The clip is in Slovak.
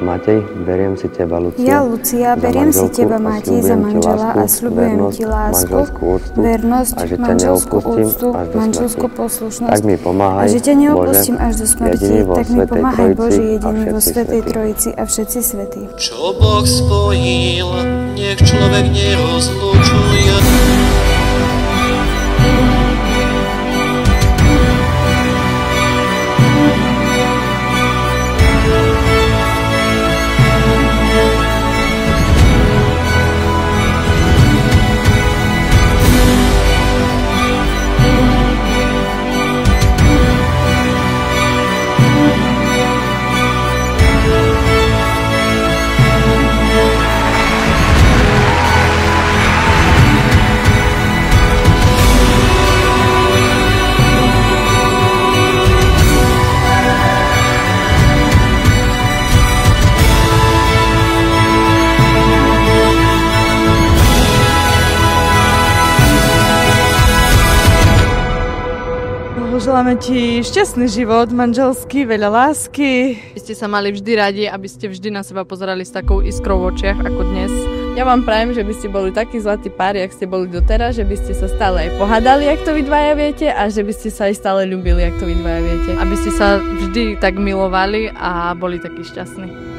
Matej, beriem si teba, Lucia. Ja, Lucia, beriem si teba, Matej, za manžela a sľubujem ti lásku, vernosť, manželskú úctu, manželskú poslušnosť. Tak mi pomáhaj, a že ťa neopustím až do smrti, tak mi pomáhaj, Bože, jediný vo Svätej Trojici a všetci svätí. Čo Boh spojil, nech človek nerozlučuje. Želáme ti šťastný život, manželský, veľa lásky. By ste sa mali vždy radi, aby ste vždy na seba pozerali s takou iskrou v očiach ako dnes. Ja vám prajem, že by ste boli takí zlatí pári, jak ste boli doteraz, že by ste sa stále aj pohádali, jak to vy dvaja viete, a že by ste sa aj stále ľúbili, jak to vy dvaja viete. Aby ste sa vždy tak milovali a boli takí šťastní.